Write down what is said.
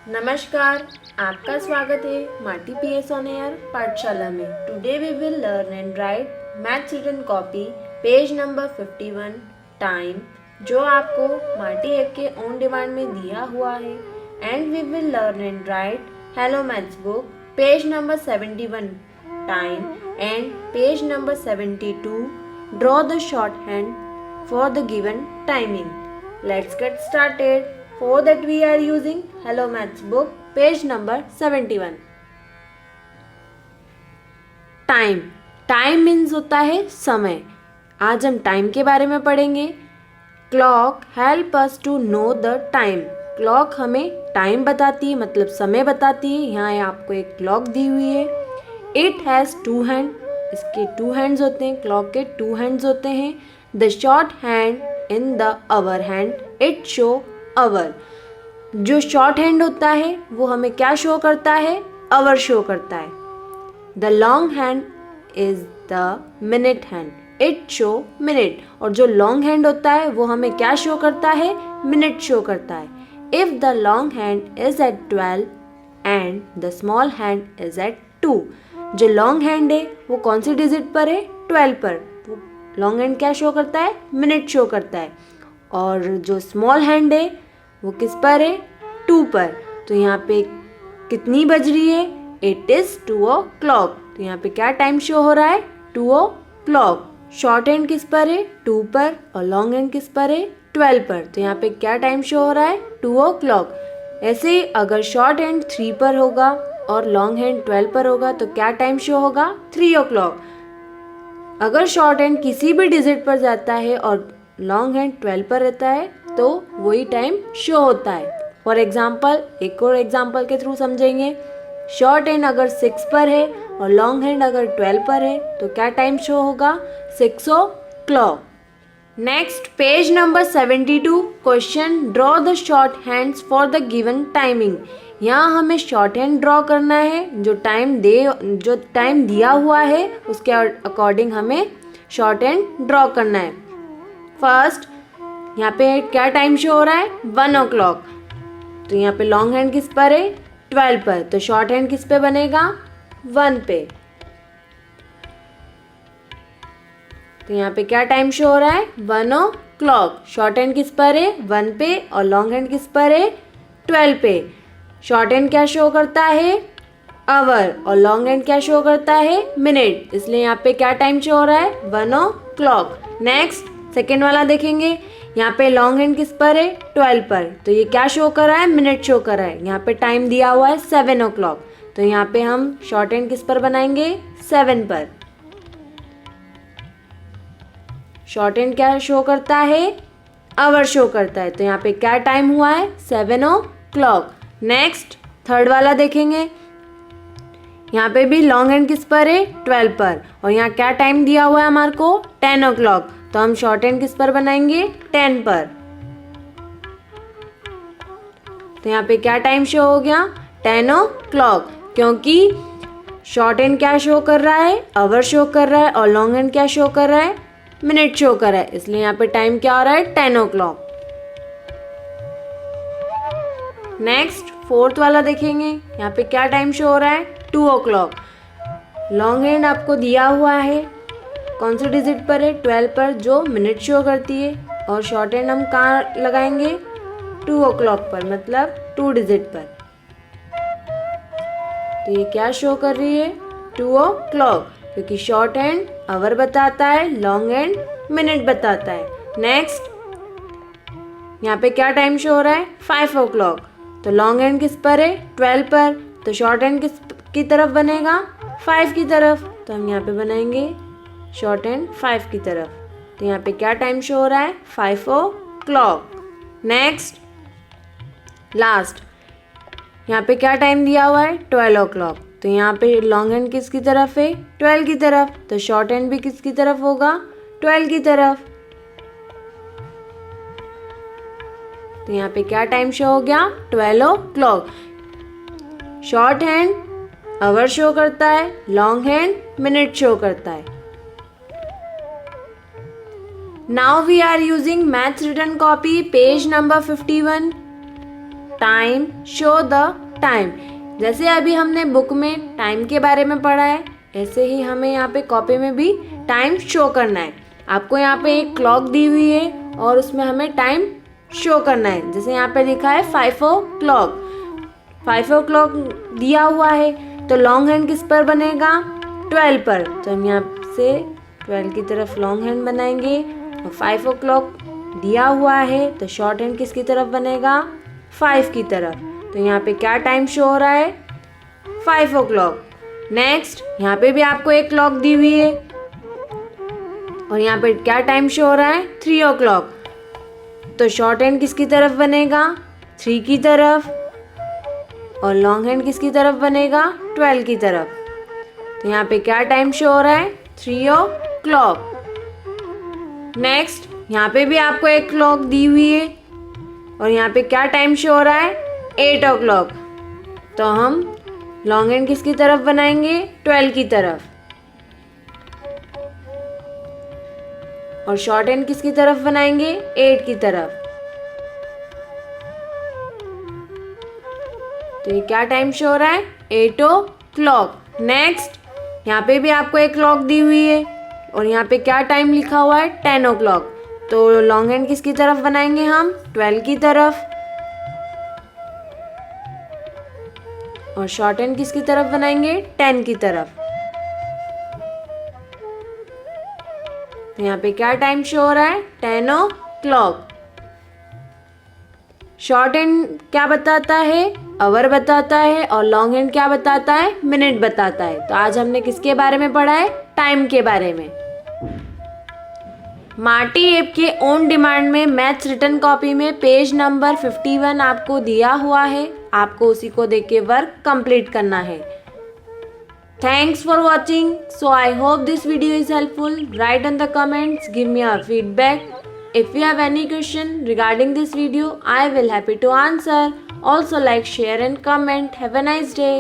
नमस्कार, आपका स्वागत है माटी पीएस ऑन एयर पाठशाला में। Today we will learn and write math children copy page number 51 time, जो आपको माटी ऐप के ऑन डिमांड में दिया हुआ है। And we will learn and write hello maths book page number 71 time and page number 72 draw the short hand for the given timing. Let's get started. For that we are using Hello Maths book page number 71. Time, time means होता है समय। आज हम time के बारे में पढ़ेंगे। Clock help us to know the time. Clock हमें टाइम बताती है, मतलब समय बताती है। यहाँ आपको एक क्लॉक दी हुई है। इट हैज़ टू हैंड, इसके टू हैंड्स होते हैं, क्लॉक के टू हैंड्स होते हैं। The short hand in the hour hand it show hour. जो शॉर्ट हैंड होता है वो हमें क्या शो करता है? आवर शो करता है। The long hand is the minute hand it show minute. और जो लॉन्ग हैंड होता है वो हमें क्या शो करता है? मिनट शो करता है। If the long hand is at 12 and the small hand is at 2। जो लॉन्ग हैंड है वो कौन सी डिजिट पर है? 12 पर। वो लॉन्ग हैंड क्या शो करता है? मिनट शो करता है। और जो स्मॉल हैंड है वो किस पर है? 2 पर। तो यहाँ पे कितनी बज रही है? It is 2 o'clock। तो यहाँ पे क्या टाइम शो हो रहा है? 2 o'clock। शॉर्ट हैंड किस पर है? 2 पर। और लॉन्ग हैंड किस पर है? 12 पर। तो यहाँ पे क्या टाइम शो हो रहा है? 2 o'clock। ऐसे ही अगर शॉर्ट हैंड 3 पर होगा और लॉन्ग हैंड 12 पर होगा तो क्या टाइम शो होगा? 3 o'clock। अगर शॉर्ट हैंड किसी भी डिजिट पर जाता है और लॉन्ग हैंड 12 पर रहता है तो वही टाइम शो होता है। फॉर एग्जाम्पल, एक और एग्जाम्पल के थ्रू समझेंगे। शॉर्ट हैंड अगर 6 पर है और लॉन्ग हैंड अगर 12 पर है तो क्या टाइम शो होगा? 6 o'clock। Next page number 72 question draw the short hands for the given timing. यहाँ हमें शॉर्ट हैंड ड्रॉ करना है। जो टाइम दिया हुआ है उसके अकॉर्डिंग हमें शॉर्ट हैंड ड्रॉ करना है। फर्स्ट यहाँ पे क्या टाइम शो हो रहा है? 1 o'clock। तो यहाँ पे लॉन्ग हैंड किस पर है? 12 पर। तो शॉर्ट हैंड किस पे बनेगा? 1 पे। तो यहाँ पे क्या टाइम शो हो रहा है? 1 o'clock। शॉर्ट हैंड किस पर है? 1 पे। और लॉन्ग हैंड किस पर है? 12 पे। शॉर्ट हैंड क्या शो करता है? आवर। और लॉन्ग हैंड क्या शो करता है? मिनट। इसलिए यहाँ पे क्या टाइम शो हो रहा है? 1 o'clock। नेक्स्ट सेकेंड वाला देखेंगे। यहाँ पे लॉन्ग हैंड किस पर है? 12 पर। तो ये क्या शो कर रहा है? मिनट शो कर रहा है। यहाँ पे टाइम दिया हुआ है 7 o'clock। तो यहाँ पे हम शॉर्ट हैंड किस पर बनाएंगे? 7 पर। शॉर्ट हैंड क्या शो करता है? आवर शो करता है। तो यहाँ पे क्या टाइम हुआ है? 7 o'clock। नेक्स्ट थर्ड वाला देखेंगे। यहाँ पे भी लॉन्ग हैंड किस पर है? 12 पर। और यहाँ क्या टाइम दिया हुआ है हमारे को? 10 o'clock। तो हम शॉर्ट हैंड किस पर बनाएंगे? 10 पर। तो यहाँ पे क्या टाइम शो हो गया? 10 o'clock। क्योंकि शॉर्ट हैंड क्या शो कर रहा है? आवर शो कर रहा है। और लॉन्ग हैंड क्या शो कर रहा है? मिनट शो कर रहा है। इसलिए यहाँ पे टाइम क्या हो रहा है? 10 o'clock। नेक्स्ट फोर्थ वाला देखेंगे। यहाँ पे क्या टाइम शो हो रहा है? 2 o'clock। लॉन्ग हैंड आपको दिया हुआ है, कौन सी डिजिट पर है? 12 पर, जो मिनट शो करती है। और शॉर्ट हैंड हम कहाँ लगाएंगे? 2 o'clock पर, मतलब 2 डिजिट पर। तो ये क्या शो कर रही है? 2 o'clock। क्योंकि शॉर्ट हैंड आवर बताता है, लॉन्ग हैंड मिनट बताता है। नेक्स्ट यहाँ पे क्या टाइम शो हो रहा है? 5 o'clock। तो लॉन्ग हैंड किस पर है? 12 पर। तो शॉर्ट हैंड की तरफ बनेगा? 5 की तरफ। तो हम यहाँ पे बनाएंगे शॉर्ट हैंड 5 की तरफ। तो यहाँ पे क्या टाइम शो हो रहा है? 5 o'clock। नेक्स्ट लास्ट यहाँ पे क्या टाइम दिया हुआ है 12 o'clock, तो यहाँ पे लॉन्ग हैंड किसकी तरफ है 12 की तरफ, तो शॉर्ट हैंड भी किसकी तरफ होगा 12 की तरफ। तो यहाँ पे क्या टाइम शो हो गया 12 o'clock। Short hand our show करता है, लॉन्ग हैंड मिनट शो करता है। Now we are using maths written copy page number 51। Time show the time. जैसे अभी हमने बुक में टाइम के बारे में पढ़ा है, ऐसे ही हमें यहाँ पे कॉपी में भी टाइम शो करना है। आपको यहाँ पे एक क्लॉक दी हुई है और उसमें हमें टाइम शो करना है। जैसे यहाँ पे लिखा है 5 o'clock, 5 o'clock दिया हुआ है, तो लॉन्ग हैंड किस पर बनेगा 12 पर, तो हम यहाँ से 12 की तरफ लॉन्ग हैंड बनाएंगे। और 5 o'clock दिया हुआ है, तो शॉर्ट हैंड किसकी तरफ बनेगा 5 की तरफ। तो यहाँ पे क्या टाइम शो हो रहा है 5 o'clock। नेक्स्ट यहाँ पे भी आपको एक क्लॉक दी हुई है और यहाँ पे क्या टाइम शो हो रहा है 3 o'clock, तो शॉर्ट हैंड किसकी तरफ बनेगा 3 की तरफ और लॉन्ग हैंड किसकी तरफ बनेगा 12 की तरफ। तो यहाँ पे क्या टाइम शो हो रहा है 3 o'clock। नेक्स्ट यहाँ पे भी आपको एक क्लॉक दी हुई है और यहाँ पे क्या टाइम शो हो रहा है 8 o'clock, तो हम लॉन्ग हैंड किसकी तरफ बनाएंगे 12 की तरफ और शॉर्ट हैंड किसकी तरफ बनाएंगे 8 की तरफ। तो ये क्या टाइम शो हो रहा है 8 o'clock। नेक्स्ट यहाँ पे भी आपको एक क्लॉक दी हुई है और यहाँ पे क्या टाइम लिखा हुआ है 10 o'clock, तो लॉन्ग हैंड किसकी तरफ बनाएंगे हम 12 की तरफ और शॉर्ट हैंड किसकी तरफ बनाएंगे 10 की तरफ। तो यहाँ पे क्या टाइम शो हो रहा है 10 o'clock। शॉर्ट हैंड क्या बताता है आवर बताता है और लॉन्ग हैंड क्या बताता है मिनट बताता है। तो आज हमने किसके बारे में पढ़ा है टाइम के बारे में। मार्टी ऐप के ऑन डिमांड में मैथ्स रिटन कॉपी में पेज नंबर 51 आपको दिया हुआ है, आपको उसी को देख के वर्क कंप्लीट करना है। Thanks for watching. So I hope this video is helpful. Right in the comments, give me your feedback. If you have any question regarding this video, I will happy to answer. Also like, share and comment. Have a nice day.